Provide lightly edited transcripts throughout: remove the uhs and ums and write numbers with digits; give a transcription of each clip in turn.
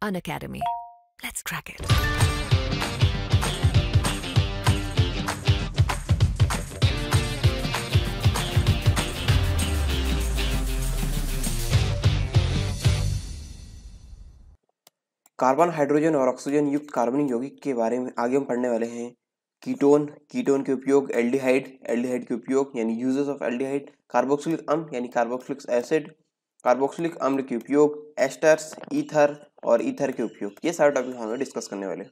Unacademy. Let's crack it. Carbon, hydrogen और oxygen युक्त कार्बनिक यौगिक के बारे में आगे हम पढ़ने वाले हैं। कीटोन के उपयोग, एल्डिहाइड के उपयोग यानी यूजेस ऑफ एल्डिहाइड, कार्बोक्सिलिक अम्ल यानी कार्बोक्सिलिक एसिड, कार्बोक्सिलिक अम्ल के उपयोग, एस्टर्स, ईथर और ईथर के उपयोग, ये सारे टॉपिक हमें डिस्कस करने वाले हैं।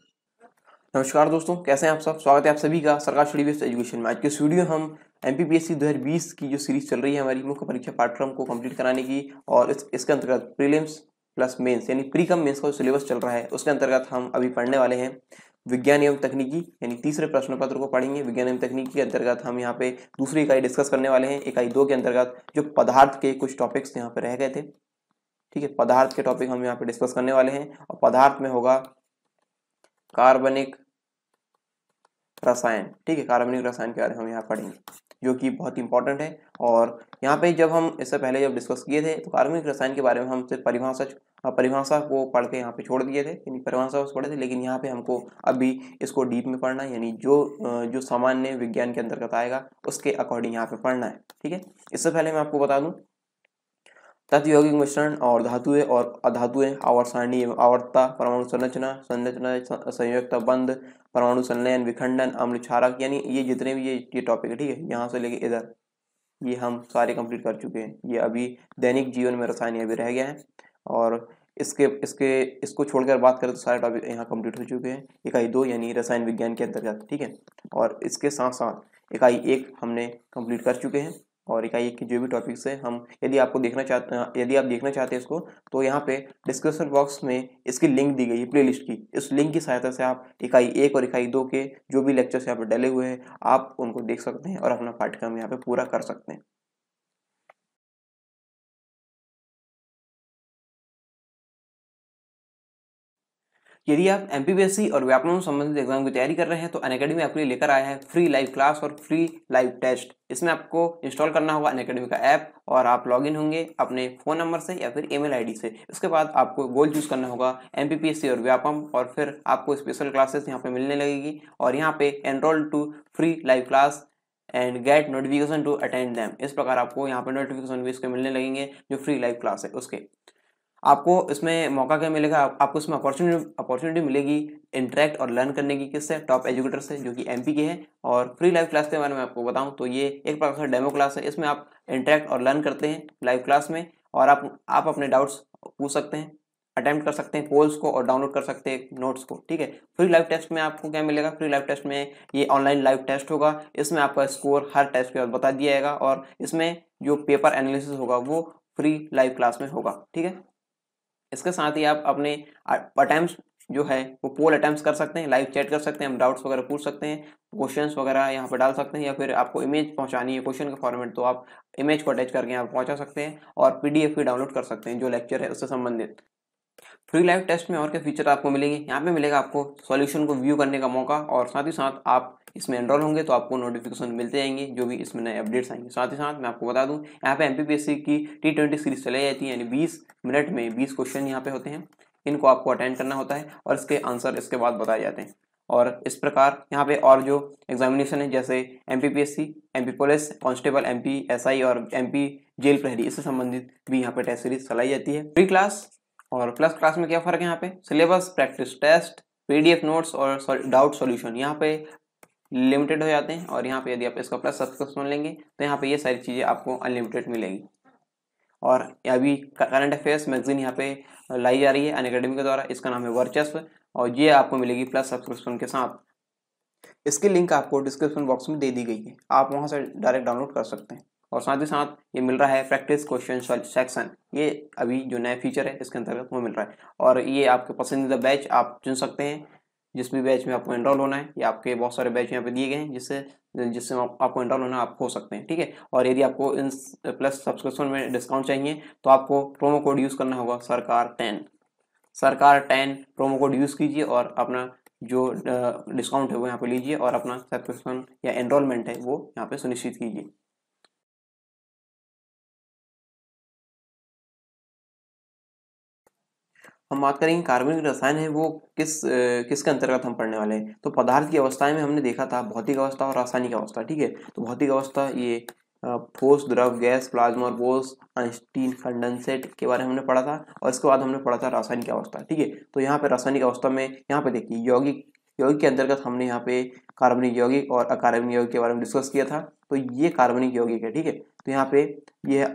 नमस्कार दोस्तों, कैसे हैं आप सब। स्वागत है आप सभी का सरकार स्टडी बेस्ड एजुकेशन में। आज के इस वीडियो हम एमपीपीएससी 2020 की जो सीरीज चल रही है हमारी मुख्य परीक्षा पाठ्यक्रम को कंप्लीट कराने की, और इसके अंतर्गत प्रीलिम्स प्लस मेंस यानी प्री कम मेंस का जो सिलेबस चल रहा है उसके अंतर्गत हम अभी पढ़ने वाले हैं विज्ञान एवं तकनीकी यानी तीसरे प्रश्न पत्र को पढ़ेंगे। विज्ञान एवं तकनीकी के अंतर्गत हम यहाँ पे दूसरी इकाई डिस्कस करने वाले हैं। इकाई 2 के अंतर्गत जो पदार्थ के कुछ टॉपिक्स यहाँ पे रह गए थे, ठीक है, पदार्थ के टॉपिक हम यहाँ पे डिस्कस करने वाले हैं। और पदार्थ में होगा कार्बनिक रसायन, ठीक है, कार्बनिक रसायन के बारे में हम यहाँ पढ़ेंगे जो कि बहुत इंपॉर्टेंट है। और यहाँ पे जब हम इससे पहले जब डिस्कस किए थे तो कार्बनिक रसायन के बारे में हम सिर्फ परिभाषा को पढ़ के यहाँ पे छोड़ दिए थे, यानी परिभाषा को पढ़े थे। लेकिन यहाँ पे हमको अभी इसको डीप में पढ़ना है, यानी जो सामान्य विज्ञान के अंतर्गत आएगा उसके अकॉर्डिंग यहाँ पे पढ़ना है, ठीक है। इससे पहले मैं आपको बता दूं तत्व यौगिक मिश्रण और धातुएं और अधातुएं, आवर्त सारणी एवं आवर्तता, परमाणु संरचना संयुक्त बंध, परमाणु संलयन, विखंडन, अम्ल क्षारक, यानी ये जितने भी ये टॉपिक है, ठीक है, यहाँ से लेके इधर ये हम सारे कंप्लीट कर चुके हैं। ये अभी दैनिक जीवन में रसायन अभी रह गया है, और इसको छोड़कर बात करें तो सारे टॉपिक यहाँ कंप्लीट हो चुके हैं इकाई 2 यानी रसायन विज्ञान के अंतर्गत, ठीक है। और इसके साथ साथ इकाई 1 हमने कंप्लीट कर चुके हैं, और इकाई 1 के जो भी टॉपिक्स है हम यदि आप देखना चाहते हैं इसको, तो यहाँ पे डिस्क्रिप्शन बॉक्स में इसकी लिंक दी गई है प्लेलिस्ट की। इस लिंक की सहायता से आप इकाई 1 और इकाई 2 के जो भी लेक्चर्स यहाँ पे डले हुए हैं आप उनको देख सकते हैं और अपना पाठ्यक्रम यहाँ पे पूरा कर सकते हैं। यदि आप एमपीपीएससी और व्यापमं संबंधित एग्जाम की तैयारी कर रहे हैं तो अनअकैडमी आपके लिए लेकर आया है फ्री लाइव क्लास और फ्री लाइव टेस्ट। इसमें आपको इंस्टॉल करना होगा अनअकैडमी का ऐप, और आप लॉगिन होंगे अपने फोन नंबर से या फिर ईमेल आईडी से। इसके बाद आपको गोल चूज करना होगा एमपीपीएससी और व्यापम, और फिर आपको स्पेशल क्लासेस यहाँ पे मिलने लगेगी, और यहाँ पे enrol to free live class and get notification to attend them. इस प्रकार आपको यहाँ पे नोटिफिकेशन भी इसके मिलने लगेंगे जो फ्री लाइव क्लास है उसके। आपको इसमें मौका क्या मिलेगा, आपको इसमें अपॉर्चुनिटी मिलेगी इंटरेक्ट और लर्न करने की, किससे, टॉप एजुकेटर से जो कि एमपी के हैं। और फ्री लाइव क्लास के बारे में आपको बताऊं तो ये एक प्रकार से डेमो क्लास है। इसमें आप इंटरेक्ट और लर्न करते हैं लाइव क्लास में, और आप अपने डाउट्स पूछ सकते हैं, अटेम्प्ट कर सकते हैं पोल्स को, और डाउनलोड कर सकते हैं नोट्स को, ठीक है। फ्री लाइव टेस्ट में आपको क्या मिलेगा, फ्री लाइव टेस्ट में ये ऑनलाइन लाइव टेस्ट होगा। इसमें आपका स्कोर हर टेस्ट के बाद बता दिया जाएगा, और इसमें जो पेपर एनालिसिस होगा वो फ्री लाइव क्लास में होगा, ठीक है। इसके साथ ही आप अपने अटेम्प्ट्स जो है वो पोल अटेम्प्ट्स कर सकते हैं, लाइव चैट कर सकते हैं, हम डाउट्स वगैरह पूछ सकते हैं, क्वेश्चंस वगैरह यहाँ पे डाल सकते हैं, या फिर आपको इमेज पहुंचानी है क्वेश्चन का फॉर्मेट तो आप इमेज को अटैच करके यहाँ पे पहुंचा सकते हैं, और पीडीएफ भी डाउनलोड कर सकते हैं जो लेक्चर है उससे संबंधित। फ्री लाइव टेस्ट में और क्या फीचर आपको मिलेंगे, यहाँ पे मिलेगा आपको सॉल्यूशन को व्यू करने का मौका, और साथ ही साथ आप इसमें एनरोल होंगे तो आपको नोटिफिकेशन मिलते जाएंगे जो भी इसमें नए अपडेट्स आएंगे। साथ ही साथ मैं आपको बता दूं यहाँ पे एमपीपीएससी की T20 सीरीज चलाई जाती है, यानी 20 मिनट में 20 क्वेश्चन यहाँ पे होते हैं। इनको आपको अटेंड करना होता है और इसके आंसर इसके बाद बताए जाते हैं। और इस प्रकार यहाँ पे और जो एग्जामिनेशन है जैसे MPPSC, MP police constable, MP SI और एमपी जेल प्रहरी, इससे संबंधित भी यहाँ पे टेस्ट सीरीज चलाई जाती है। फ्री क्लास और प्लस क्लास में क्या फर्क है, यहाँ पे syllabus, practice test, PDF notes और डाउट सॉल्यूशन यहाँ पे लिमिटेड हो जाते हैं, और यहाँ पे यदि आप इसका प्लस सब्सक्रिप्शन लेंगे तो यहाँ पे ये सारी चीज़ें आपको अनलिमिटेड मिलेगी। और अभी करंट अफेयर्स मैगजीन यहाँ पे लाई जा रही है अनअकैडमी के द्वारा, इसका नाम है वर्चस्व, और ये आपको मिलेगी प्लस सब्सक्रिप्शन के साथ। इसकी लिंक आपको डिस्क्रिप्शन बॉक्स में दे दी गई है, आप वहाँ से डायरेक्ट डाउनलोड कर सकते हैं। और साथ ही साथ ये मिल रहा है प्रैक्टिस क्वेश्चन सेक्शन, ये अभी जो नया फीचर है इसके अंतर्गत वो मिल रहा है। और ये आपके पसंदीदा बैच आप चुन सकते हैं, जिस भी बैच में आपको एनरोल होना है। ये आपके बहुत सारे बैच यहाँ पे दिए गए हैं जिससे आपको एनरोल होना आप हो सकते हैं, ठीक है। और यदि आपको इन प्लस सब्सक्रिप्शन में डिस्काउंट चाहिए तो आपको प्रोमो कोड यूज़ करना होगा सरकार10 प्रोमो कोड यूज़ कीजिए और अपना जो डिस्काउंट है वो यहाँ पे लीजिए, और अपना सब्सक्रिप्शन या एनरोलमेंट है वो यहाँ पे सुनिश्चित कीजिए। हम बात करेंगे कार्बनिक रसायन है वो किसके अंतर्गत हम पढ़ने वाले हैं। तो पदार्थ की अवस्थाएं में हमने देखा था भौतिक अवस्था और रासायनिक अवस्था, ठीक है। तो भौतिक अवस्था ये ठोस, द्रव, गैस, प्लाज्मा और बोस, आइंस्टीन, कंडेंसेट के बारे में हमने पढ़ा था। और इसके बाद हमने पढ़ा था रासायनिक अवस्था, ठीक है। तो यहाँ पे रासायनिक अवस्था में यहाँ पे देखिए यौगिक, यौगिक के अंतर्गत हमने यहाँ पे कार्बनिक यौगिक और अकार्बनिक यौगिक के बारे में डिस्कस किया था। तो ये कार्बनिक यौगिक है, ठीक है। तो यहाँ पे ये है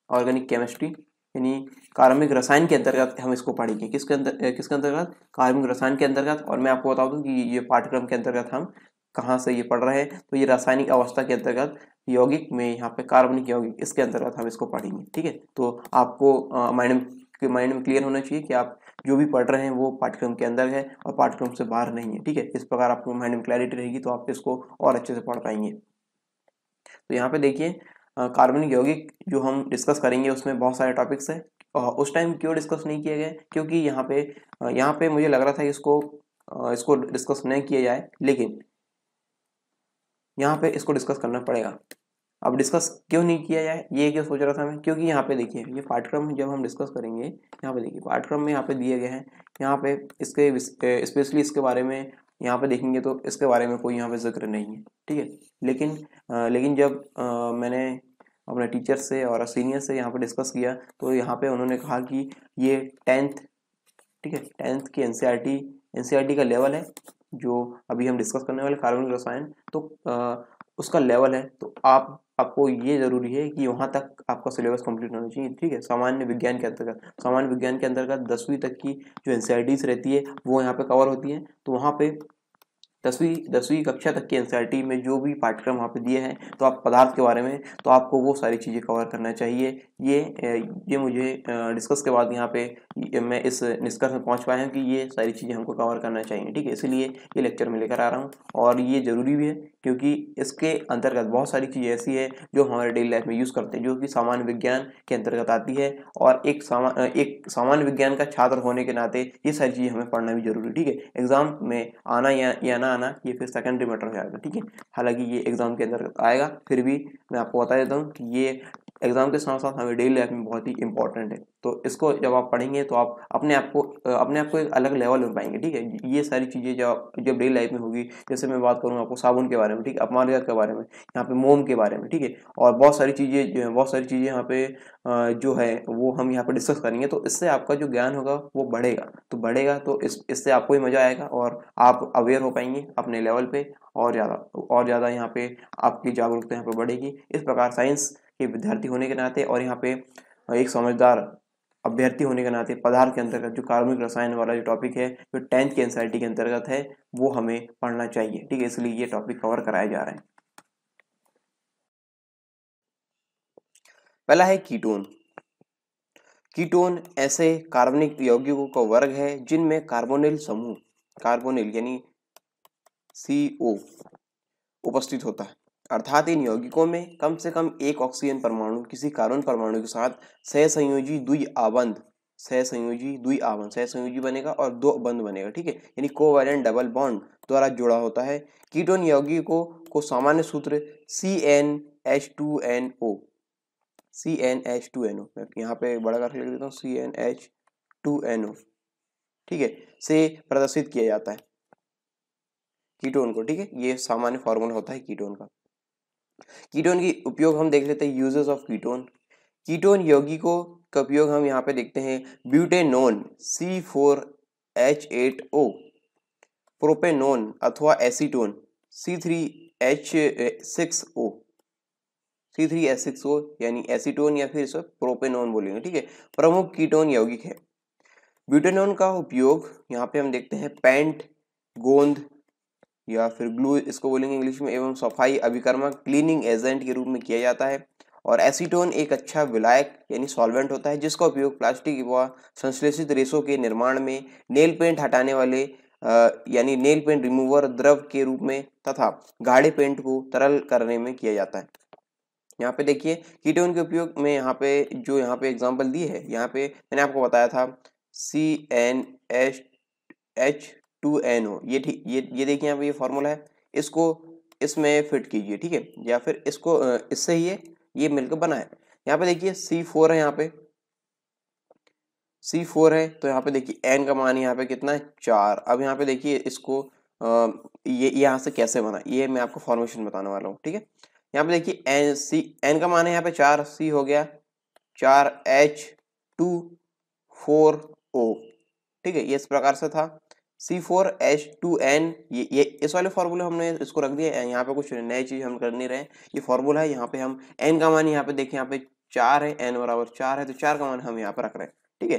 ऑर्गेनिक केमिस्ट्री, यानी कार्बनिक रसायन के अंतर्गत हम इसको पढ़ेंगे। किसके अंतर्गत? कार्बनिक रसायन के अंतर्गत। और मैं आपको बता दूं कि ये पाठ्यक्रम के अंतर्गत हम कहाँ से ये पढ़ रहे हैं। तो ये रासायनिक अवस्था के अंतर्गत यौगिक में यहाँ पे कार्बनिक यौगिक, इसके अंतर्गत हम इसको पढ़ेंगे, ठीक है। तो आपको माइंड में क्लियर होना चाहिए कि आप जो भी पढ़ रहे हैं वो पाठ्यक्रम के अंदर है और पाठ्यक्रम से बाहर नहीं है, ठीक है। इस प्रकार आपको माइंड में क्लैरिटी रहेगी तो आप इसको और अच्छे से पढ़ पाएंगे। तो यहाँ पे देखिए कार्बनिक यौगिक जो हम डिस्कस करेंगे उसमें बहुत सारे टॉपिक्स हैं। उस टाइम क्यों डिस्कस नहीं किए गए? क्योंकि यहाँ पे मुझे लग रहा था कि इसको डिस्कस नहीं किया जाए, लेकिन यहाँ पे इसको डिस्कस करना पड़ेगा। अब डिस्कस क्यों नहीं किया जाए, ये क्यों सोच रहा था मैं? क्योंकि यहाँ पे देखिए ये पाठ्यक्रम जब हम डिस्कस करेंगे, यहाँ पे देखिए पाठ्यक्रम में यहाँ पे दिए गए हैं, यहाँ पे इसके स्पेशली इसके बारे में यहाँ पे देखेंगे तो इसके बारे में कोई यहाँ पे जिक्र नहीं है, ठीक है। लेकिन जब मैंने अपने टीचर से और सीनियर से यहाँ पे डिस्कस किया तो यहाँ पे उन्होंने कहा कि ये 10th, ठीक है, 10th की एनसीईआरटी का लेवल है जो अभी हम डिस्कस करने वाले कार्बनिक रसायन, तो उसका लेवल है। तो आपको ये जरूरी है कि वहाँ तक आपका सिलेबस कंप्लीट होना चाहिए, ठीक है। सामान्य विज्ञान के अंतर्गत 10वीं तक की जो एनसीईआरटीज रहती है वो यहाँ पे कवर होती है। तो वहाँ पे 10वीं कक्षा तक की एनसीईआरटी में जो भी पाठ्यक्रम वहाँ पे दिए हैं, तो आप पदार्थ के बारे में तो आपको वो सारी चीज़ें कवर करना चाहिए। ये मुझे डिस्कस के बाद यहाँ पे मैं इस निष्कर्ष में पहुँच पाया हूँ कि ये सारी चीज़ें हमको कवर करना चाहिए, ठीक है। इसलिए ये लेक्चर में लेकर आ रहा हूँ और ये ज़रूरी भी है क्योंकि इसके अंतर्गत बहुत सारी चीज़ें ऐसी है जो हमारे डेली लाइफ में यूज़ करते हैं, जो कि सामान्य विज्ञान के अंतर्गत आती है। और एक सामान्य विज्ञान का छात्र होने के नाते ये सारी चीज़ें हमें पढ़ना भी जरूरी है, ठीक है। एग्जाम में आना या ना आना ये फिर सेकेंडरी मैटर हो जाएगा, ठीक है। हालांकि ये एग्जाम के अंदर आएगा, फिर भी मैं आपको बता देता हूँ कि ये एग्जाम के साथ साथ हमें डेली लाइफ में बहुत ही इंपॉर्टेंट है। तो इसको जब आप पढ़ेंगे तो आप अपने आप को एक अलग लेवल में पाएंगे, ठीक है। ये सारी चीज़ें जब डेली लाइफ में होगी, जैसे मैं बात करूँ आपको साबुन के बारे में, ठीक है, अपमार्जक के बारे में, यहाँ पे मोम के बारे में, ठीक है। और बहुत सारी चीज़ें यहाँ पे जो है वो हम यहाँ पे डिस्कस करेंगे। तो इससे आपका जो ज्ञान होगा वो बढ़ेगा तो इससे आपको ही मजा आएगा और आप अवेयर हो पाएंगे अपने लेवल पे और ज़्यादा यहाँ पे आपकी जागरूकता यहाँ पे बढ़ेगी। इस प्रकार साइंस के विद्यार्थी होने के नाते और यहाँ पे एक समझदार अभ्यर्थी होने के नाते पदार्थ के अंतर्गत जो कार्बनिक रसायन वाला जो टॉपिक है, जो 10th की एनसीईआरटी के अंतर्गत है, वो हमें पढ़ना चाहिए, ठीक है। इसलिए ये टॉपिक कवर कराया जा रहा है। पहला है कीटोन। कीटोन ऐसे कार्बनिक यौगिकों का वर्ग है जिनमें कार्बोनिल यानी CO उपस्थित होता है। अर्थात इन यौगिकों में कम से कम एक ऑक्सीजन परमाणु किसी कार्बन परमाणु के साथ सहसंयोजी बनेगा और दो बंध बनेगा, ठीक है, यानी कोवैलेंट डबल बॉन्ड द्वारा जुड़ा होता है। कीटोन यौगिकों को सामान्य सूत्र CnH2NO मैं यहाँ पे बड़ा करके लिख देता हूँ, CnH2NO, ठीक है, से प्रदर्शित किया जाता है कीटोन को, ठीक है। ये सामान्य फॉर्मूला होता है कीटोन का। कीटोन की उपयोग हम देख लेते हैं, यूजेस ऑफ कीटोन यौगिकों का उपयोग हम यहाँ पे देखते हैं। ब्यूटेनोन C4H8O, प्रोपेनोन अथवा एसीटोन C3H6O यानी एसीटोन या फिर इसे प्रोपेनोन बोलेंगे, ठीक है। प्रमुख कीटोन यौगिक है। ब्यूटेनोन का उपयोग यहाँ पे हम देखते हैं पेंट, गोंद या फिर ग्लू इसको बोलेंगे इंग्लिश में, एवं सफाई अभिकर्मक क्लीनिंग एजेंट के रूप में किया जाता है। और एसीटोन एक अच्छा विलायक यानी सॉल्वेंट होता है जिसका उपयोग प्लास्टिक व संश्लेषित रेशों के निर्माण में, नेल पेंट हटाने वाले यानी नेल पेंट रिमूवर द्रव के रूप में तथा गाढ़े पेंट को तरल करने में किया जाता है। यहाँ पे देखिए कीटोन के उपयोग में यहाँ पे एग्जांपल दिए है, यहाँ पे मैंने आपको बताया था CnH2NO, ये ठीक, ये देखिए यहाँ पे ये फॉर्मूला है, इसको इसमें फिट कीजिए, ठीक है, या फिर इसको इससे ही ये मिलकर बना है। यहाँ पे देखिए C4 है, यहाँ पे C4 है तो यहाँ पे देखिए n का मान यहाँ पे कितना है 4। अब यहाँ पे देखिए इसको ये यहाँ से कैसे बना, ये मैं आपको फॉर्मेशन बताने वाला हूँ, ठीक है। यहाँ पे देखिए n का मान है यहाँ पे 4, C हो गया 4H2 4O, ठीक है। ये इस प्रकार से था C4H2N। ये इस वाले फॉर्मूले हमने इसको रख दिया, यहाँ पे कुछ नई चीज हम कर नहीं रहे, ये फॉर्मूला है। यहाँ पे हम n का मान यहाँ पे देखिए, यहाँ पे 4 है, n बराबर 4 है तो 4 का मान हम यहाँ पे रख रहे हैं, ठीक है।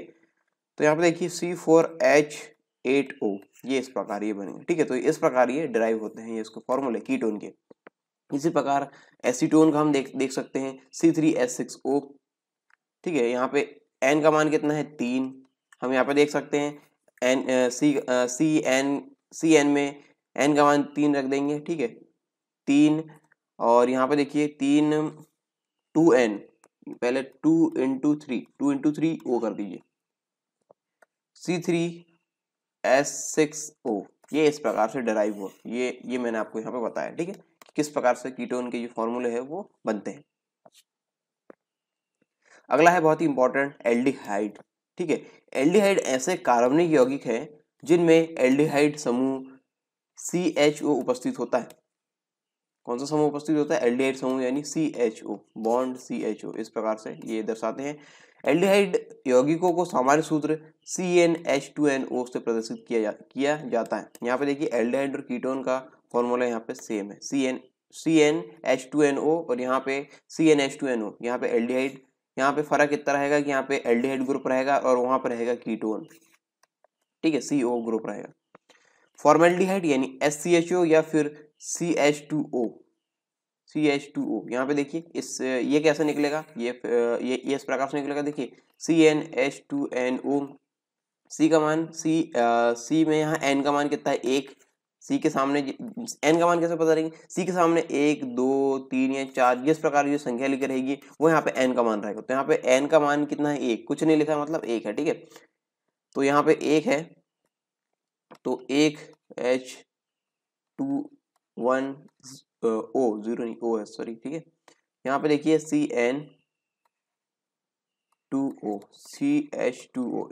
तो यहाँ पे देखिए C4H8O, ये इस प्रकार ये बनेंगे, ठीक है। तो इस प्रकार ये डिराइव होते हैं, ये इसको फॉर्मूले कीटोन के। इसी प्रकार एसीटोन का हम देख सकते हैं C3H6O, ठीक है। यहाँ पे n का मान कितना है 3, हम यहाँ पे देख सकते हैं सी एन में n का मान 3 रख देंगे, ठीक है 3। और यहाँ पे देखिए 3 2n, पहले 2 इंटू 3 O कर दीजिए C3H6O, ये इस प्रकार से डिराइव हो, ये मैंने आपको यहाँ पे बताया, ठीक है, किस प्रकार से कीटोन के जो फॉर्मूले है वो बनते हैं। अगला है बहुत ही इंपॉर्टेंट एल्डिहाइड, ठीक है। एल्डिहाइड ऐसे कार्बनिक यौगिक हैं जिनमें एल्डिहाइड समूह CHO उपस्थित होता है। कौन सा समूह उपस्थित होता है? एल्डिहाइड समूह यानी CHO, बॉन्ड CHO, इस प्रकार से ये दर्शाते हैं। एल्डिहाइड यौगिकों को सामान्य सूत्र CnH2nO से प्रदर्शित किया जाता है। यहाँ पे देखिए एल्डिहाइड और कीटोन का फॉर्मूला यहाँ पे सेम है, CnH2nO और यहाँ पे CnH2nO। यहाँ पे एल्डिहाइड, यहाँ पे फर्क इतना रहेगा कि यहाँ पे एल्डिहाइड ग्रुप रहेगा और वहां पर रहेगा कीटोन, ठीक है, CO ग्रुप रहेगा। फॉर्मेल्डिहाइड यानी SCHO या फिर CH2O, यहाँ पे देखिए ये कैसे निकलेगा, ये इस प्रकार से निकलेगा, देखिए CnH2nO। C का मान C में यहाँ n का मान कितना है 1, C के सामने n का मान कैसे पता करेंगे, C के सामने 1 2 3 या 4 जिस प्रकार की संख्या लिखी रहेगी वो यहाँ पे n का मान रहेगा। तो यहाँ पे n का मान कितना है 1, कुछ नहीं लिखा मतलब 1 है, ठीक है। तो यहाँ पे 1 है तो 1 H2 1 O, 0 नहीं O है, सॉरी, ठीक है। यहाँ पे देखिए CH2O,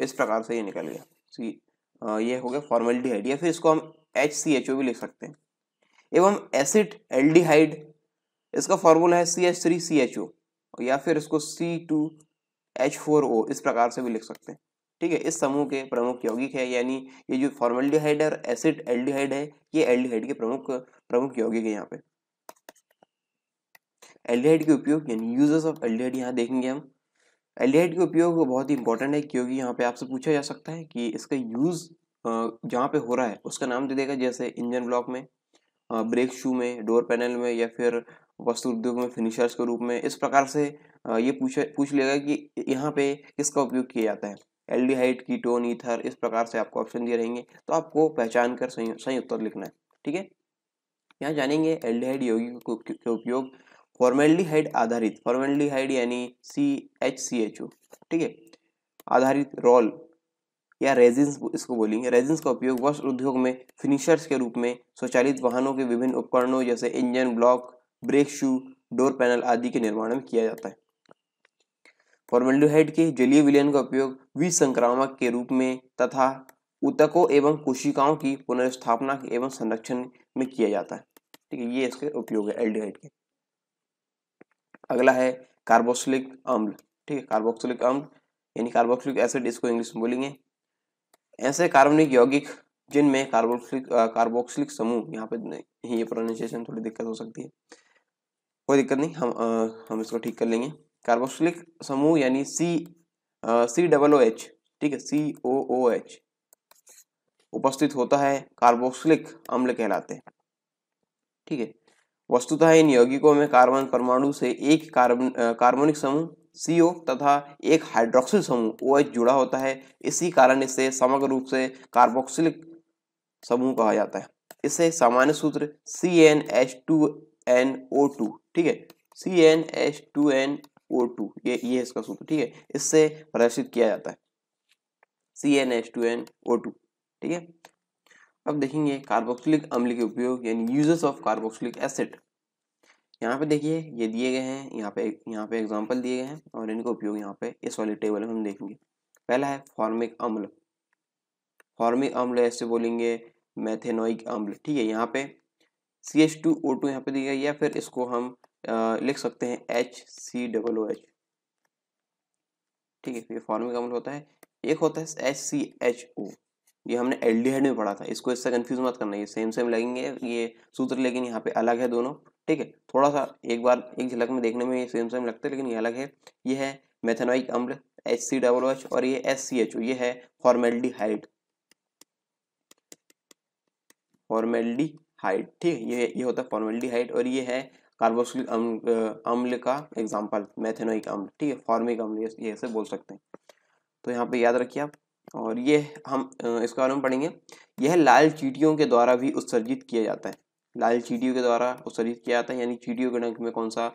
इस प्रकार से ये निकल गया ये हो गया फॉर्मेल्डिहाइड, या फिर इसको हम HCHO भी लिख सकते हैं। एवं एसिड एल्डिहाइड, इसका फॉर्मूला है CH3CHO या फिर इसको C2H4O, इस प्रकार से भी लिख सकते हैं, ठीक है। इस समूह के प्रमुख यौगिक है, यानी ये जो फॉर्मेल्डिहाइड और एसिड एल्डिहाइड है ये एल्डिहाइड के प्रमुख यौगिक है। यहाँ पे एल्डिहाइड के उपयोग यानी यूजेस ऑफ एल्डिहाइड यहाँ देखेंगे हम। एल्डिहाइड के उपयोग बहुत ही इंपॉर्टेंट है क्योंकि यहाँ पे आपसे पूछा जा सकता है कि इसका यूज जहाँ पे हो रहा है उसका नाम दे देगा, जैसे इंजन ब्लॉक में, ब्रेक शू में, डोर पैनल में, या फिर वस्त्र उद्योग में फिनिशर्स के रूप में। इस प्रकार से ये पूछ लेगा कि यहाँ पे किसका उपयोग किया जाता है, एल्डिहाइड, कीटोन, ईथर, इस प्रकार से आपको ऑप्शन दिए रहेंगे तो आपको पहचान कर सही उत्तर लिखना है, ठीक है। यहाँ जानेंगे एल्डिहाइड यौगिकों के उपयोग। फॉर्मेल्डिहाइड आधारित, फॉर्मेल्डिहाइड यानी CHCHO, ठीक है, आधारित रोल या रेजिन्स इसको बोलेंगे। रेजिन्स का उपयोग वस्त्र उद्योग में फिनिशर्स के रूप में, स्वचालित वाहनों के विभिन्न उपकरणों जैसे engine block, brake shoe, door panel आदि के निर्माण में किया जाता है। फॉर्मेल्डिहाइड के जलीय विलयन का उपयोग विसंक्रामक के रूप में तथा ऊतकों एवं कोशिकाओं की पुनर्स्थापना एवं संरक्षण में किया जाता है, ठीक है। ये इसके उपयोग है एल्डिहाइड के। अगला है कार्बोक्सिलिक अम्ल, ठीक है, कार्बोक्सिलिक अम्ल यानी कार्बोक्सिलिक एसिड, इसको इंग्लिश में बोलेंगे। ऐसे कार्बनिक यौगिक जिनमें कार्बोक्सिलिक समूह, यहाँ पे ये प्रोनाउंसिएशन थोड़ी दिक्कत हो सकती है, कोई दिक्कत नहीं, हम इसको ठीक कर लेंगे। कार्बोक्सिलिक समूह यानी COOH, ठीक है, COOH उपस्थित होता है कार्बोक्सिलिक अम्ल कहलाते हैं, ठीक है। वस्तुतः इन यौगिकों में कार्बन परमाणु से एक कार्बनिक समूह CO तथा एक हाइड्रोक्सिल समूह OH जुड़ा होता है। इसी कारण इसे समग्र रूप से कार्बोक्सिलिक समूह कहा जाता है। इसे सामान्य सूत्र CnH2nO2, ठीक है, CnH2nO2, ये इसका सूत्र, ठीक है, इससे प्रदर्शित किया जाता है CnH2nO2, ठीक है। अब देखेंगे कार्बोक्सिलिक अम्ल के उपयोग यानी यूजेस ऑफ कार्बोक्सिलिक एसिड। यहाँ पे देखिए ये दिए गए हैं, यहाँ पे एग्जांपल दिए गए हैं और इनका उपयोग यहाँ पे इस वाले टेबल में हम देखेंगे। पहला है फॉर्मिक अम्ल। फॉर्मिक अम्ल ऐसे बोलेंगे मेथेनोइक अम्ल, ठीक है। यहाँ पे CH2O2 यहाँ पे दिया गया, या फिर इसको हम लिख सकते हैं HCOOH, ठीक है। ये फॉर्मिक अम्ल होता है। एक होता है HCHO, ये हमने एल्डिहाइड में पढ़ा था, इसको इससे कंफ्यूज मत करना, ये सेम सेम लगेंगे ये सूत्र, लेकिन यहाँ पे अलग है दोनों, ठीक है। थोड़ा सा एक बार एक झलक में देखने में ये सेम सेम लगते हैं, लेकिन ये अलग है। ये है मेथेनोइक अम्ल HCOOH, और ये SCHO, ये है फॉर्मेल्डिहाइड। फॉर्मेल्डिहाइड, ठीक है, ये होता है फॉर्मेल्डिहाइड, और ये है कार्बोक्सिलिक अम्ल का एग्जाम्पल मेथेनोइक अम्ल, ठीक है। फॉर्मिक अम्ल ये ऐसे बोल सकते हैं। तो यहाँ पे याद रखिए आप। और ये हम इसके बारे में पढ़ेंगे। यह लाल चींटियों के द्वारा भी उत्सर्जित किया जाता है। लाल चींटियों के द्वारा उत्सर्जित किया जाता है, यानी चींटियों के डंक में कौन सा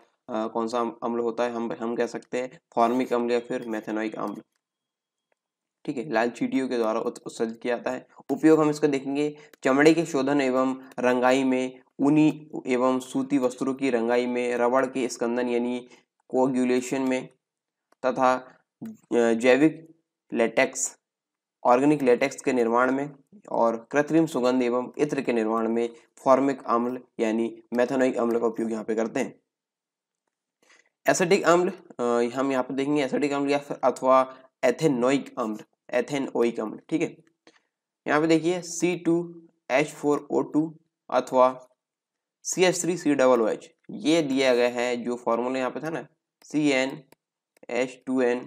अम्ल होता है, हम कह सकते हैं फॉर्मिक अम्ल या फिर मेथेनोइक अम्ल, ठीक है। लाल चींटियों के द्वारा उत्सर्जित किया जाता है। उपयोग हम इसका देखेंगे चमड़े के शोधन एवं रंगाई में, ऊनी एवं सूती वस्त्रों की रंगाई में, रबड़ के स्कंदन यानी कोगुलेशन में, तथा जैविक लेटेक्स, ऑर्गेनिक लेटेक्स के निर्माण में, और कृत्रिम सुगंध एवं इत्र के निर्माण में फॉर्मिक अम्ल यानी मेथेनोइक अम्ल का उपयोग यहाँ पे करते हैं। एसिटिक अम्ल हम यहाँ पे देखेंगे एसिटिक अम्ल या फिर अथवा एथेनोइक अम्ल, एथेनोइक अम्ल, ठीक है। यहाँ पे देखिए C2H4O2 अथवा CH3COOH, ये दिया गया है जो फॉर्मूला यहाँ पे था ना, CnH2n,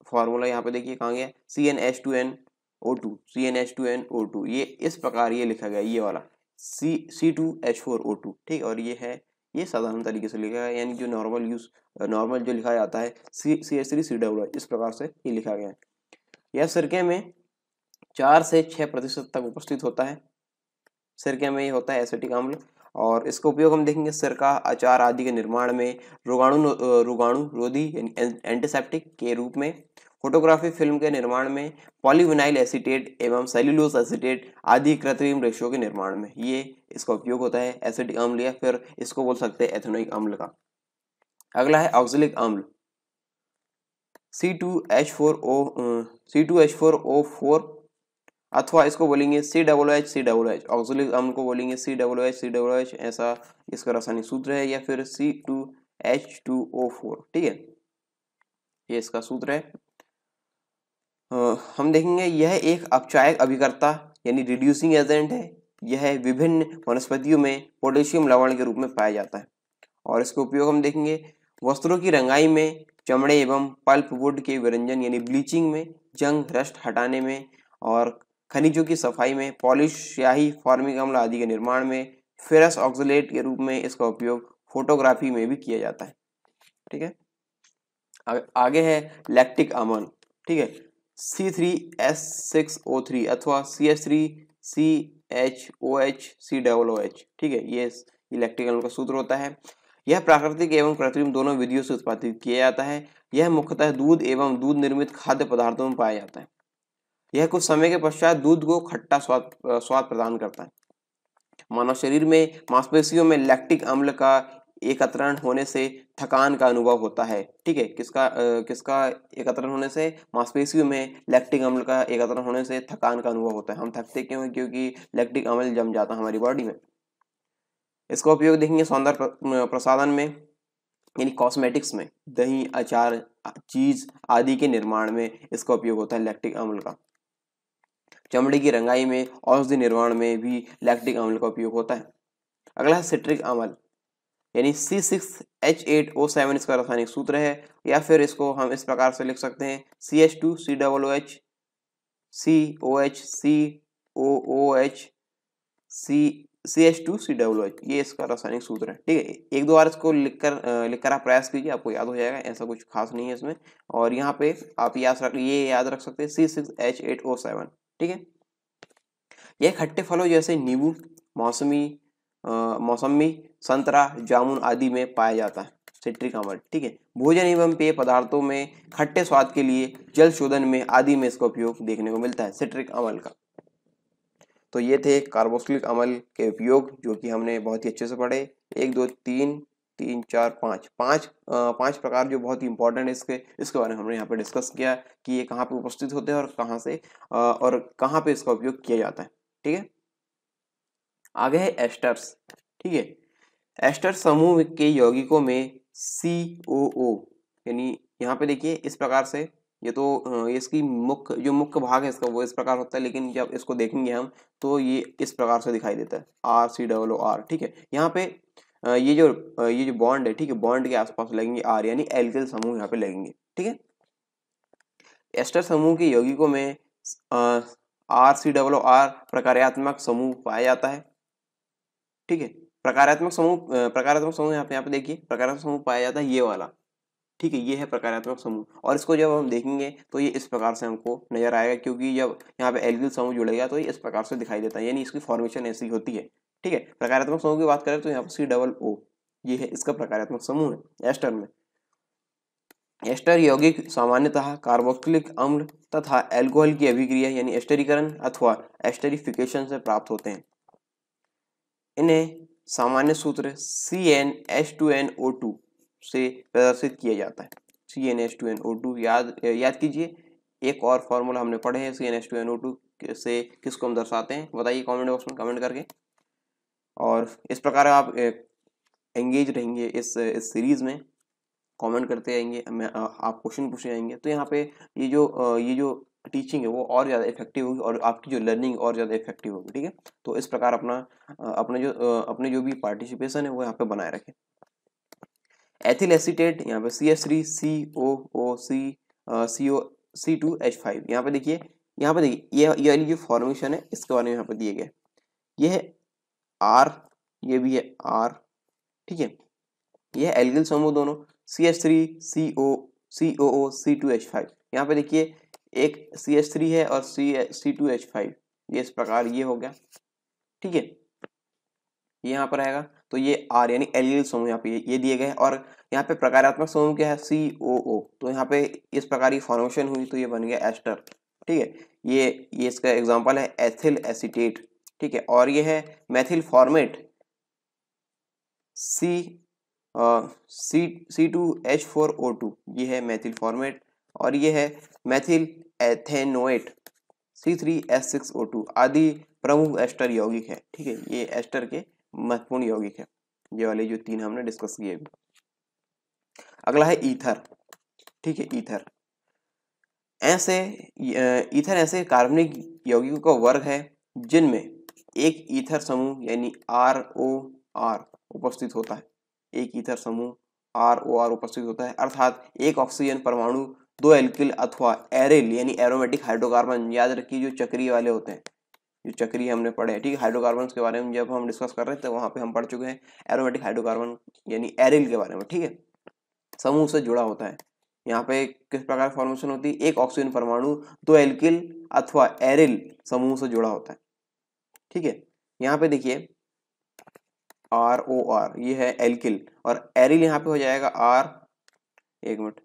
फॉर्मूला यहाँ पे देखिए कहाँ गया, CnH2nO2, ये इस प्रकार ये लिखा गया, ये वाला C2H4O2, ठीक। और ये है, ये साधारण तरीके से लिखा है, यानी जो नॉर्मल जो लिखा जाता है CH3COOH, इस प्रकार से ये लिखा गया है। यह सिरके में 4 से 6% तक उपस्थित होता है। सिरके में ये होता है एसिटिक अम्ल, और इसका उपयोग हम देखेंगे सिरका, अचार आदि के निर्माण में, रोगाणुरोधी यानी एंटीसेप्टिक के रूप में, फोटोग्राफी फिल्म के निर्माण में, पॉलीविनाइल एसीटेट एवं सेल्यूलोज एसीटेट आदि कृत्रिम रेशों के निर्माण में, ये इसका उपयोग होता है एसिटिक अम्ल, या फिर इसको बोल सकते हैं एथेनोइक अम्ल का। अगला है ऑक्सैलिक अम्ल C2H4O4, अथवा इसको बोलेंगे COOH, ऑक्सैलिक अम्ल को बोलेंगे COOH, ऐसा इसका रासायनिक सूत्र है, या फिर C2H2O4, ठीक है, ये इसका सूत्र है। हम देखेंगे यह एक अपचायक अभिकर्ता यानी रिड्यूसिंग एजेंट है। यह विभिन्न वनस्पतियों में पोटेशियम लवण के रूप में पाया जाता है, और इसका उपयोग हम देखेंगे वस्त्रों की रंगाई में, चमड़े एवं पल्प वुड के विरंजन यानी ब्लीचिंग में, जंग रस्ट हटाने में, और खनिजों की सफाई में, पॉलिश, स्याही, फॉर्मिक अम्ल आदि के निर्माण में, फेरस ऑक्सलेट के रूप में इसका उपयोग फोटोग्राफी में भी किया जाता है, ठीक है। आगे है लैक्टिक अम्ल, ठीक है, C3H6O3 अथवा CH3CHOOH, ठीक है, ये लैक्टिक अम्ल का सूत्र होता है। यह प्राकृतिक एवं कृत्रिम दोनों विधियों से उत्पादित किया जाता है। यह मुख्यतः दूध एवं दूध निर्मित खाद्य पदार्थों में पाया जाता है। यह कुछ समय के पश्चात दूध को खट्टा स्वाद प्रदान करता है। मानव शरीर में मांसपेशियों में लैक्टिक अम्ल का एकत्रण होने से थकान का अनुभव होता है, ठीक है। किसका एकत्रण होने से, मांसपेशियों में लैक्टिक अम्ल का एकत्रण होने से थकान का अनुभव होता है। हम थकते क्यों हैं, क्योंकि लैक्टिक अम्ल जम जाता है हमारी बॉडी में। इसका उपयोग देखेंगे सौंदर्य प्रसाधन में यानी कॉस्मेटिक्स में, दही, अचार, चीज आदि के निर्माण में इसका उपयोग होता है लैक्टिक अम्ल का। चमड़ी की रंगाई में, औषधि निर्माण में भी लैक्टिक अम्ल का उपयोग होता है। अगला है सिट्रिक अम्ल यानी C6H8O7, इसका रासायनिक सूत्र है, या फिर इसको हम इस प्रकार से लिख सकते हैं CH2COOH, COH, COOH, CH2COOH, ये इसका रासायनिक सूत्र है, ठीक है। एक दो बार इसको लिखकर आप प्रयास कीजिए, आपको याद हो जाएगा, ऐसा कुछ खास नहीं है इसमें। और यहाँ पे आप याद रख सकते हैं C6H8O7, ठीक है। यह खट्टे फलों जैसे नींबू, मौसमी, संतरा, जामुन आदि में पाया जाता है सिट्रिक अम्ल, ठीक है। भोजन एवं पेय पदार्थों में खट्टे स्वाद के लिए, जल शोधन में आदि में इसका उपयोग देखने को मिलता है सिट्रिक अम्ल का। तो ये थे कार्बोक्सिलिक अम्ल के उपयोग, जो कि हमने बहुत ही अच्छे से पढ़े। 1 2 3 3 4 5 5 प्रकार जो बहुत ही इंपॉर्टेंट है इसके बारे में हमने यहाँ पे डिस्कस किया कि ये कहाँ पे उपस्थित होते हैं और कहाँ से और कहाँ पे इसका उपयोग किया जाता है। ठीक है, आगे है एस्टर्स। ठीक है, एस्टर समूह के यौगिकों में COO, यानी यहाँ पे देखिए इस प्रकार से, ये तो इसकी मुख्य भाग है इसका वो इस प्रकार होता है, लेकिन जब इसको देखेंगे हम तो ये इस प्रकार से दिखाई देता है RCOO। ठीक है, यहाँ पे ये जो बॉन्ड है, ठीक है, बॉन्ड के आसपास लगेंगे R, यानी एल्किल समूह यहाँ पे लगेंगे। ठीक है, एस्टर समूह के यौगिकों में RCOR प्रकार्यात्मक समूह पाया जाता है। ठीक है, प्रकारात्मक समूह यहाँ पे देखिए प्रकारात्मक समूह पाया जाता है ये वाला। ठीक है, ये है प्रकारात्मक समूह, और इसको जब हम देखेंगे तो ये इस प्रकार से हमको नजर आएगा, क्योंकि जब यहाँ पे एल्किल समूह जुड़ेगा तो ये इस प्रकार से दिखाई देता है, यानी इसकी फॉर्मेशन ऐसी होती है। ठीक है, प्रकारात्मक समूह की बात करें तो यहाँ पे COO, ये है इसका प्रकारात्मक समूह है एस्टर में। एस्टर यौगिक सामान्यतः कार्बोक्सिलिक अम्ल तथा एल्कोहल की अभिक्रिया यानी एस्टरीकरण अथवा एस्टरीफिकेशन से प्राप्त होते हैं। इन्हें सामान्य सूत्र CnH2nO2 से प्रदर्शित किया जाता है। CnH2nO2 याद कीजिए, एक और फॉर्मूला हमने पढ़े हैं CnH2nO2 से किसको हम दर्शाते हैं, बताइए कमेंट बॉक्स में कमेंट करके। और इस प्रकार आप एंगेज रहेंगे इस सीरीज में, कमेंट करते रहेंगे, आप क्वेश्चन पूछे जाएंगे, तो यहाँ पे ये जो टीचिंग है वो और ज़्यादा इफेक्टिव होगी और आपकी जो लर्निंग और ज़्यादा इफेक्टिव होगी। ठीक है, तो इस प्रकार अपने जो भी पार्टिसिपेशन है वो यहाँ पे बनाए रखें। एथिल एसीटेट, यहाँ पे CH3COOC2H5, यहाँ पे देखिए ये वाली जो फॉर्मेशन है इसके बारे में यहाँ पे दिए गए, ये है R, ये भी है R। ठीक है, ये है एल्किल समूह दोनों CH3COOC2H5। यहाँ पे देखिए एक CH3 है और C2H5, ये इस प्रकार ये हो गया। ठीक है, ये यहाँ पर आएगा, तो ये R यानी एल्किल समूह यहाँ पे ये दिए गए, और यहाँ पे प्रकारात्मक समूह क्या है COO, तो यहाँ पे इस प्रकार की फॉर्मेशन हुई तो ये बन गया एस्टर। ठीक है, ये इसका एग्जांपल है एथिल एसीटेट। ठीक है, और ये है मेथिल फॉर्मेट C2H4O2, ये है मेथिल फॉर्मेट, और ये है मेथिल एथेनोएट C3H6O2 आदि प्रमुख एस्टर यौगिक है। ठीक है, ये एस्टर के महत्वपूर्ण यौगिक है, ये वाले जो 3 हमने डिस्कस किए। अगला है ईथर। ठीक है, ईथर ऐसे कार्बनिक यौगिकों का वर्ग है जिनमें एक ईथर समूह यानी ROR उपस्थित होता है। एक ईथर समूह ROR उपस्थित होता है, अर्थात एक ऑक्सीजन परमाणु, 2 एल्किल अथवा एरिल यानी एरोमेटिक हाइड्रोकार्बन। याद रखिए जो चक्रीय वाले होते हैं, जो चक्रीय हमने पढ़े हैं। ठीक है, हाइड्रोकार्बन के बारे में जब हम डिस्कस कर रहे थे वहां पे हम पढ़ चुके हैं एरोमेटिक हाइड्रोकार्बन यानी एरिल के बारे में। ठीक है, समूह से जुड़ा होता है। यहाँ पे किस प्रकार फॉर्मेशन होती है, एक ऑक्सीजन परमाणु, 2 एल्किल अथवा एरिल समूह से जुड़ा होता है। ठीक है, यहाँ पे देखिए ROR ये है एल्किल, और एरिल यहाँ पे हो जाएगा एक minute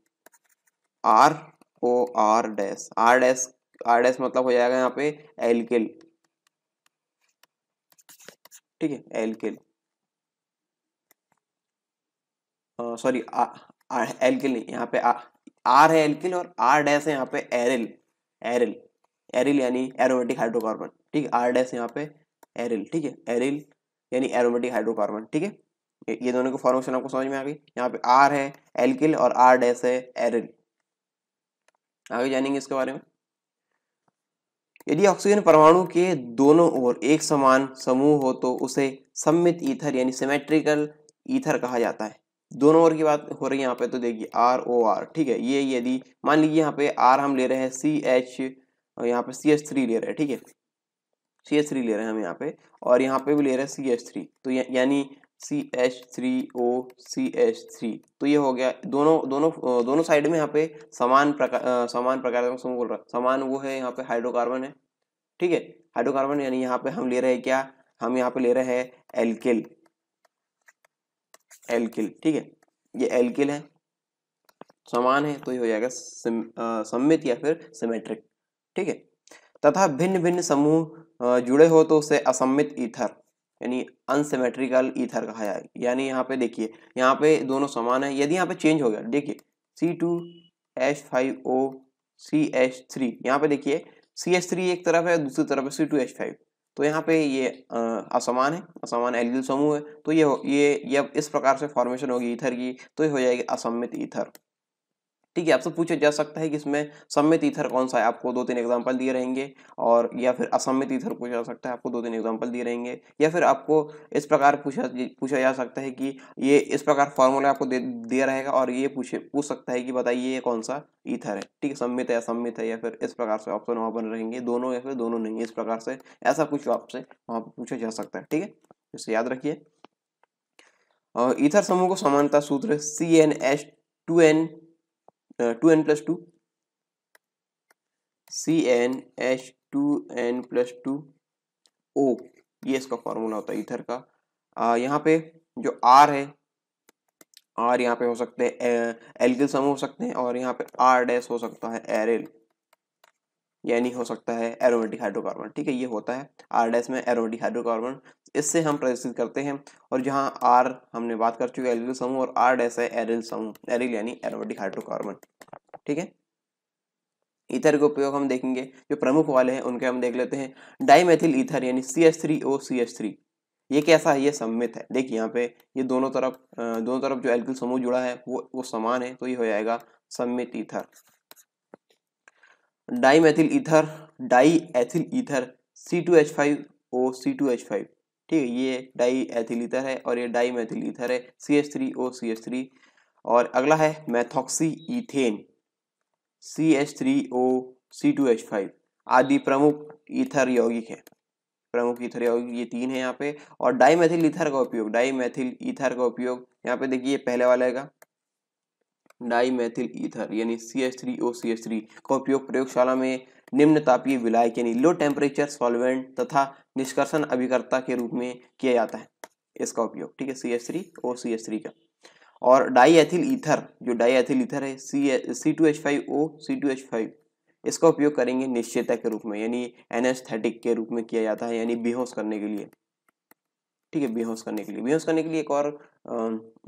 ROR dash R dash मतलब हो जाएगा यहाँ पे एल्किल। ठीक है, एल्किल सॉरी एल्किल नहीं, यहाँ पे R है एल्किल और R डैश है यहाँ पे एरिल यानी एरोमेटिक हाइड्रोकार्बन। ठीक है, R डैश यहाँ पे एरिल। ठीक है, एरिल यानी एरोमेटिक हाइड्रोकार्बन। ठीक है, ये दोनों की फॉर्मेशन आपको समझ में आ गई। यहाँ पे R है एल्किल और R डैश है एरिल। आगे जानेंगे इसके बारे में। यदि ऑक्सीजन परमाणु के दोनों ओर एक समान समूह हो तो उसे सममित ईथर यानी सिमेट्रिकल ईथर कहा जाता है। दोनों ओर की बात हो रही है यहाँ पे, तो देखिए ROR। ठीक है, ये यदि मान लीजिए यहाँ पे R हम ले रहे हैं यहाँ पे CH3 ले रहे हैं। ठीक है, CH3 ले रहे हैं हम यहाँ पे, और यहाँ पे भी ले रहे हैं CH3, तो यानी CH3O CH3, तो ये हो गया दोनों साइड में यहाँ पे समान प्रकार का समूह बोल रहा है। समान वो है यहाँ पे हाइड्रोकार्बन है। ठीक है, हाइड्रोकार्बन यानी यहाँ पे हम ले रहे हैं क्या, हम यहाँ पे ले रहे हैं एल्किल। ठीक है, ये एल्किल है, समान है, तो ये हो जाएगा सममित या फिर सिमेट्रिक। ठीक है, तथा भिन्न भिन्न समूह जुड़े हो तो उसे असममित ईथर यानी अनसिमेट्रिकल ईथर कहा जाए। यानी यहाँ पे देखिए, यहाँ पे दोनों समान है, यदि यहाँ पे चेंज हो गया, देखिए C2H5O CH3, यहाँ पे देखिए CH3 एक तरफ है, दूसरी तरफ है C2H5, तो यहाँ पे ये असमान है, असमान एल्किल समूह है, तो ये अब इस प्रकार से फॉर्मेशन होगी ईथर की, तो ये हो जाएगी असममित ईथर। ठीक है, आपसे पूछा जा सकता है कि इसमें सममित ईथर कौन सा है, आपको 2-3 एग्जांपल दिए रहेंगे, और या फिर असममित ईथर पूछा जा सकता है, आपको 2-3 एग्जांपल दिए रहेंगे, या फिर आपको इस प्रकार पूछा जा सकता है कि ये इस प्रकार फॉर्मूला आपको दिया रहेगा और ये पूछ सकता है कि बताइए ये कौन सा ईथर है। ठीक है, सम्मित है, असम्मित है, या फिर इस प्रकार से ऑप्शन वहाँ बन रहेंगे, दोनों या फिर दोनों नहीं, इस प्रकार से ऐसा कुछ आपसे वहाँ पर पूछा जा सकता है। ठीक है, इसे याद रखिए। और ईथर समूह को समानता सूत्र CnH2n+2 CnH2n+2O, ये इसका फॉर्मूला होता है ईथर का। यहाँ पे जो R है, R यहाँ पे हो सकते हैं एल्किल समूह हो सकते हैं, और यहाँ पे R' हो सकता है एरिल, यानी हो सकता है एरोमेटिक हाइड्रोकार्बन। ठीक है, ये होता है R' में एरोमेटिक हाइड्रोकार्बन, इससे हम प्रदर्शित करते हैं। और जहाँ R हमने बात कर चुके हैं एल्किल समूह, और R' है एरिल समूह, एरिल यानी एरोमेटिक हाइड्रोकार्बन। ठीक है, ईथर के उपयोग हम देखेंगे, जो प्रमुख वाले हैं उनके हम देख लेते हैं। डाइमेथिल ईथर यानी CH3OCH3, ये कैसा है, ये सम्मित है। देखिए यहाँ पे ये दोनों तरफ जो एल्किल समूह जुड़ा है वो समान है, तो ये हो जाएगा सम्मित ईथर। डाइमेथिल ईथर C2H5OC2H5, ठीक है, ये डाइएथिल ईथर है, और ये डाइमेथिल ईथर है CH3OCH3। और अगला है मेथॉक्सी ईथेन CH3OC2H5, आदि प्रमुख ईथर यौगिक है, प्रमुख ईथर यौगिक ये 3 है यहाँ पे। और डाइमेथिल ईथर का उपयोग यहाँ पे देखिए पहले वाला है डाइमेथिल ईथर यानी CH3OCH3 का उपयोग प्रयोगशाला में निम्न तापीय विलायक यानी लो टेम्परेचर सॉल्वेंट तथा निष्कर्षण अभिकर्ता के रूप में किया जाता है, इसका उपयोग। ठीक है, CH3OCH3 का। और डाइएथिल ईथर, जो डाइएथिल ईथर है C2H5O इसका उपयोग करेंगे निश्चेतक के रूप में, यानी एनेस्थेटिक के रूप में किया जाता है, यानी बेहोश करने के लिए। ठीक है, बेहोश करने के लिए एक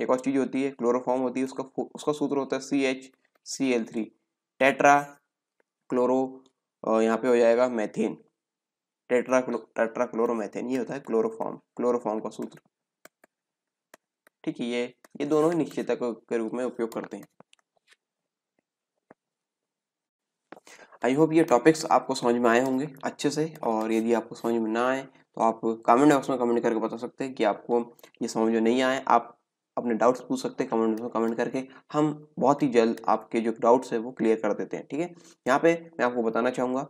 और चीज होती है, क्लोरोफॉर्म होती है, उसका सूत्र होता है CHCl3 टेट्रा क्लोरो, यहाँ पे हो जाएगा मैथेन, टेट्रा क्लोरोमैथेन, ये होता है क्लोरोफॉर्म का सूत्र। ठीक है, ये दोनों ही निश्चेतक के रूप में उपयोग करते हैं। आई होप ये टॉपिक्स आपको समझ में आए होंगे अच्छे से, और यदि आपको समझ में ना आए तो आप कमेंट बॉक्स में कमेंट करके बता सकते हैं कि आपको ये समझ में नहीं आए। आप अपने डाउट्स पूछ सकते हैं कमेंट बॉक्स में कमेंट करके, हम बहुत ही जल्द आपके जो डाउट्स है वो क्लियर कर देते हैं। ठीक है, यहाँ पे मैं आपको बताना चाहूँगा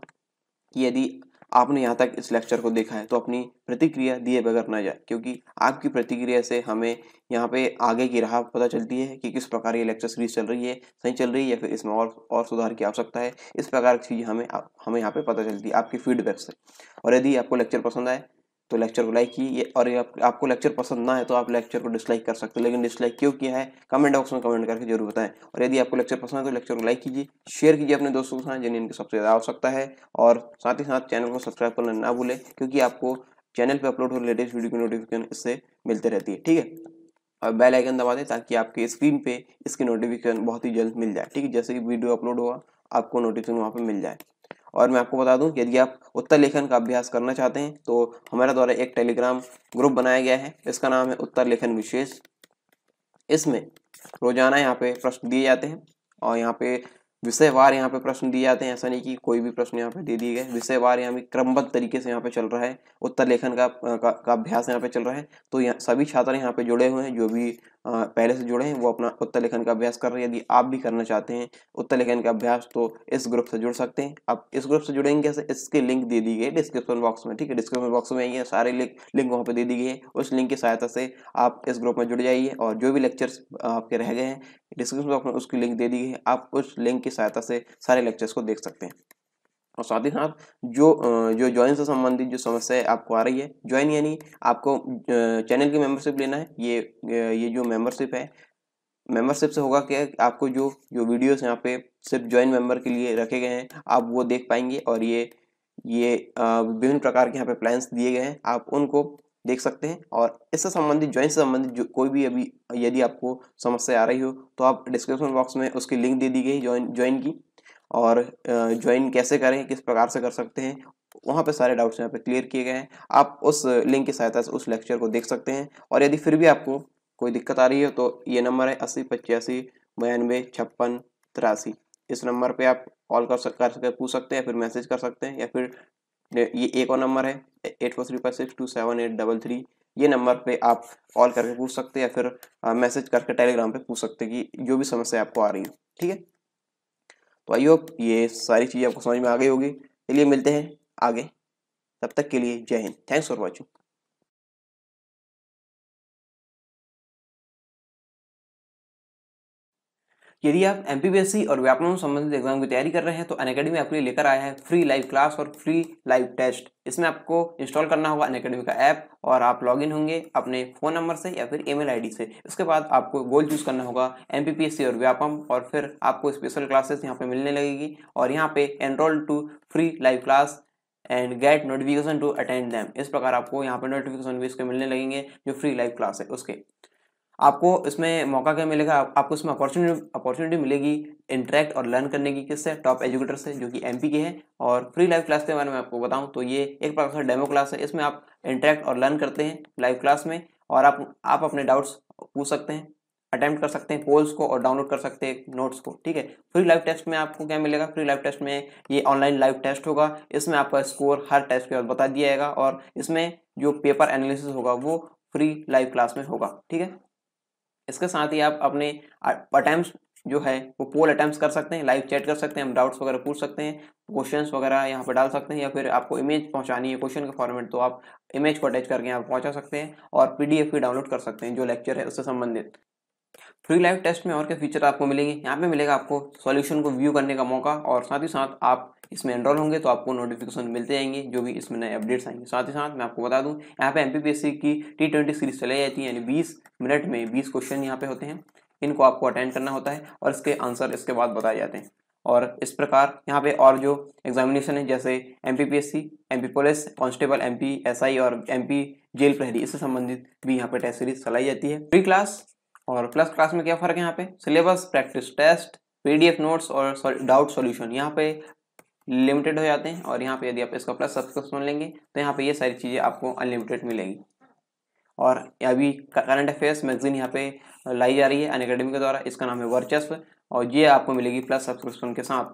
कि यदि आपने यहाँ तक इस लेक्चर को देखा है तो अपनी प्रतिक्रिया दिए बगैर ना जाए, क्योंकि आपकी प्रतिक्रिया से हमें यहाँ पे आगे की राह पता चलती है कि किस प्रकार ये लेक्चर सीरीज चल रही है, सही चल रही है, या फिर इसमें और सुधार की आवश्यकता है। इस प्रकार की चीज़ हमें यहाँ पे पता चलती है आपकी फीडबैक से। और यदि आपको लेक्चर पसंद आए तो लेक्चर को लाइक कीजिए, और आपको लेक्चर पसंद ना है तो आप लेक्चर को डिसलाइक कर सकते हैं, लेकिन डिसलाइक क्यों किया है कमेंट बॉक्स में कमेंट करके जरूर बताएं। और यदि आपको लेक्चर पसंद है तो लेक्चर को लाइक कीजिए, शेयर कीजिए अपने दोस्तों के साथ जिन्हें इनकी सबसे ज़्यादा आवश्यकता है, और साथ ही साथ चैनल को सब्सक्राइब करना ना भूलें, क्योंकि आपको चैनल पर अपलोड हो रहे लेटेस्ट वीडियो की नोटिफिकेशन इससे मिलते रहती है। ठीक है, और बेल आइकन दबा दें ताकि आपके स्क्रीन पे इसकी नोटिफिकेशन बहुत ही जल्द मिल जाए। ठीक है, जैसे कि वीडियो अपलोड होगा आपको नोटिफिकेशन वहाँ पे मिल जाए। और मैं आपको बता दूं, यदि आप उत्तर लेखन का अभ्यास करना चाहते हैं तो हमारे द्वारा एक टेलीग्राम ग्रुप बनाया गया है, इसका नाम है उत्तर लेखन विशेष। इसमें रोजाना यहाँ पे प्रश्न दिए जाते हैं, और यहाँ पे विषयवार यहाँ पे प्रश्न दिए जाते हैं। ऐसा नहीं कि कोई भी प्रश्न यहाँ पे दे दिए गए, विषयवार यहाँ पे क्रमबद्ध तरीके से यहाँ पे चल रहा है, उत्तर लेखन का अभ्यास यहाँ पे चल रहा है। तो यहाँ सभी छात्र यहाँ पे जुड़े हुए हैं, जो भी पहले से जुड़े हैं वो अपना उत्तर लेखन का अभ्यास कर रहे हैं। यदि आप भी करना चाहते हैं उत्तर लेखन का अभ्यास तो इस ग्रुप से जुड़ सकते हैं। आप इस ग्रुप से जुड़ेंगे कैसे, इसके लिंक दे दी गई है डिस्क्रिप्शन बॉक्स में। ठीक है, डिस्क्रिप्शन बॉक्स में ये सारे लिंक वहाँ पे दे दी गई है, उस लिंक की सहायता से आप इस ग्रुप में जुड़ जाइए, और जो भी लेक्चर्स आपके रह गए हैं डिस्क्रिप्शन बॉक्स में उसकी लिंक दे दी गई है, आप उस लिंक की सहायता से सारे लेक्चर्स को देख सकते हैं। और साथ ही साथ जो ज्वाइन से संबंधित जो समस्या आपको आ रही है, ज्वाइन यानी आपको चैनल की मेंबरशिप लेना है। ये जो मेंबरशिप है, मेंबरशिप से होगा क्या, आपको जो वीडियोस यहाँ पे सिर्फ ज्वाइन मेंबर के लिए रखे गए हैं आप वो देख पाएंगे, और ये विभिन्न प्रकार के यहाँ पे प्लान्स दिए गए हैं, आप उनको देख सकते हैं। और इससे संबंधित ज्वाइन से संबंधित जो कोई भी अभी यदि आपको समस्या आ रही हो तो आप डिस्क्रिप्शन बॉक्स में उसकी लिंक दे दी गई ज्वाइन की, और ज्वाइन कैसे करें, किस प्रकार से कर सकते हैं, वहाँ पे सारे डाउट्स यहाँ पे क्लियर किए गए हैं। आप उस लिंक की सहायता से उस लेक्चर को देख सकते हैं। और यदि फिर भी आपको कोई दिक्कत आ रही है तो ये नंबर है 8085925653। इस नंबर पे आप कॉल कर पूछ सकते हैं, फिर मैसेज कर सकते हैं, या फिर ये एक और नंबर है 8435627833। ये नंबर पे आप कॉल करके पूछ सकते हैं, या फिर मैसेज करके टेलीग्राम पे पूछ सकते हैं कि जो भी समस्या आपको आ रही है। ठीक है, तो आई होप ये सारी चीज़ें आपको समझ में आ गई होगी। चलिए मिलते हैं आगे, तब तक के लिए जय हिंद। Thanks for watching. यदि आप एमपीपीएससी और व्याकरण संबंधित एग्जाम की तैयारी कर रहे हैं तो अनअकैडमी आपके लिए लेकर आया है फ्री लाइव क्लास और फ्री लाइव टेस्ट। इसमें आपको इंस्टॉल करना होगा अनअकैडमी का ऐप, और आप लॉगिन होंगे अपने फ़ोन नंबर से या फिर ईमेल आईडी से। इसके बाद आपको गोल चूज करना होगा एमपीपीएससी और व्यापम, और फिर आपको स्पेशल क्लासेस यहाँ पे मिलने लगेगी, और यहाँ पे enrol to free live class and get notification to attend them. इस प्रकार आपको यहाँ पे नोटिफिकेशन भी इसके मिलने लगेंगे जो फ्री लाइव क्लास है उसके। आपको इसमें मौका क्या मिलेगा, आपको इसमें अपॉर्चुनिटी मिलेगी इंटरेक्ट और लर्न करने की, किससे, टॉप एजुकेटर से जो कि एमपी के हैं। और फ्री लाइव क्लास के बारे में आपको बताऊं तो ये एक प्रकार से डेमो क्लास है। इसमें आप इंटरेक्ट और लर्न करते हैं लाइव क्लास में, और आप अपने डाउट्स पूछ सकते हैं, अटेम्प्ट कर सकते हैं पोल्स को, और डाउनलोड कर सकते हैं नोट्स को। ठीक है, फ्री लाइव टेस्ट में आपको क्या मिलेगा, फ्री लाइव टेस्ट में ये ऑनलाइन लाइव टेस्ट होगा। इसमें आपका स्कोर हर टेस्ट के बाद बता दिया जाएगा, और इसमें जो पेपर एनालिसिस होगा वो फ्री लाइव क्लास में होगा। ठीक है, इसके साथ ही आप अपने अटेम्प्ट्स जो है वो पोल अटेम्प्ट्स कर सकते हैं, लाइव चैट कर सकते हैं, हम डाउट्स वगैरह पूछ सकते हैं, क्वेश्चंस वगैरह यहाँ पे डाल सकते हैं, या फिर आपको इमेज पहुंचानी है क्वेश्चन का फॉर्मेट तो आप इमेज को अटैच करके यहाँ पे पहुंचा सकते हैं, और पीडीएफ भी डाउनलोड कर सकते हैं जो लेक्चर है उससे संबंधित। फ्री लाइव टेस्ट में और क्या फीचर आपको मिलेंगे, यहाँ पे मिलेगा आपको सॉल्यूशन को व्यू करने का मौका, और साथ ही साथ आप इसमें एनरोल होंगे तो आपको नोटिफिकेशन मिलते जाएंगे जो भी इसमें नए अपडेट्स आएंगे। साथ ही साथ मैं आपको बता दूं यहाँ पे एमपीपीएससी की T20 सीरीज चलाई जाती है, यानी 20 मिनट में 20 क्वेश्चन यहाँ पे होते हैं। इनको आपको अटेंड करना होता है और इसके आंसर इसके बाद बताए जाते हैं। और इस प्रकार यहाँ पे और जो एग्जामिनेशन है जैसे MPPSC, MP police constable, MP SI और एमपी जेल प्रहरी, इससे संबंधित भी यहाँ पे टेस्ट सीरीज चलाई जाती है। फ्री क्लास और प्लस क्लास में क्या फर्क है, यहाँ पे syllabus, practice test, PDF notes और डाउट सॉल्यूशन यहाँ पे लिमिटेड हो जाते हैं, और यहाँ पे यदि आप इसका प्लस सब्सक्रिप्शन लेंगे तो यहाँ पे ये सारी चीज़ें आपको अनलिमिटेड मिलेगी। और अभी करंट अफेयर्स मैगजीन यहाँ पे लाई जा रही है अनअकैडमी के द्वारा, इसका नाम है वर्चस्व, और ये आपको मिलेगी प्लस सब्सक्रिप्शन के साथ।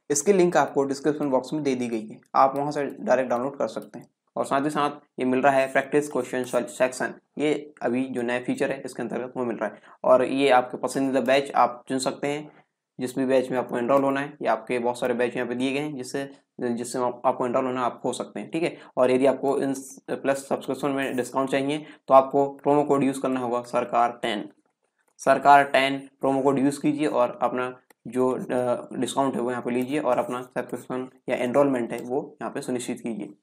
इसकी लिंक आपको डिस्क्रिप्शन बॉक्स में दे दी गई है, आप वहाँ से डायरेक्ट डाउनलोड कर सकते हैं। और साथ ही साथ ये मिल रहा है प्रैक्टिस क्वेश्चन सेक्शन, ये अभी जो नया फीचर है इसके अंतर्गत वो मिल रहा है। और ये आपके पसंदीदा बैच आप चुन सकते हैं, जिस भी बैच में आपको एनरोल होना है। ये आपके बहुत सारे बैच यहाँ पे दिए गए हैं जिससे आपको एनरोल होना आप हो सकते हैं। ठीक है, और यदि आपको इन प्लस सब्सक्रिप्शन में डिस्काउंट चाहिए तो आपको प्रोमो कोड यूज़ करना होगा सरकार10। सरकार10 प्रोमो कोड यूज़ कीजिए और अपना जो डिस्काउंट है वो यहाँ पे लीजिए, और अपना सब्सक्रिप्शन या एनरोलमेंट है वो यहाँ पे सुनिश्चित कीजिए।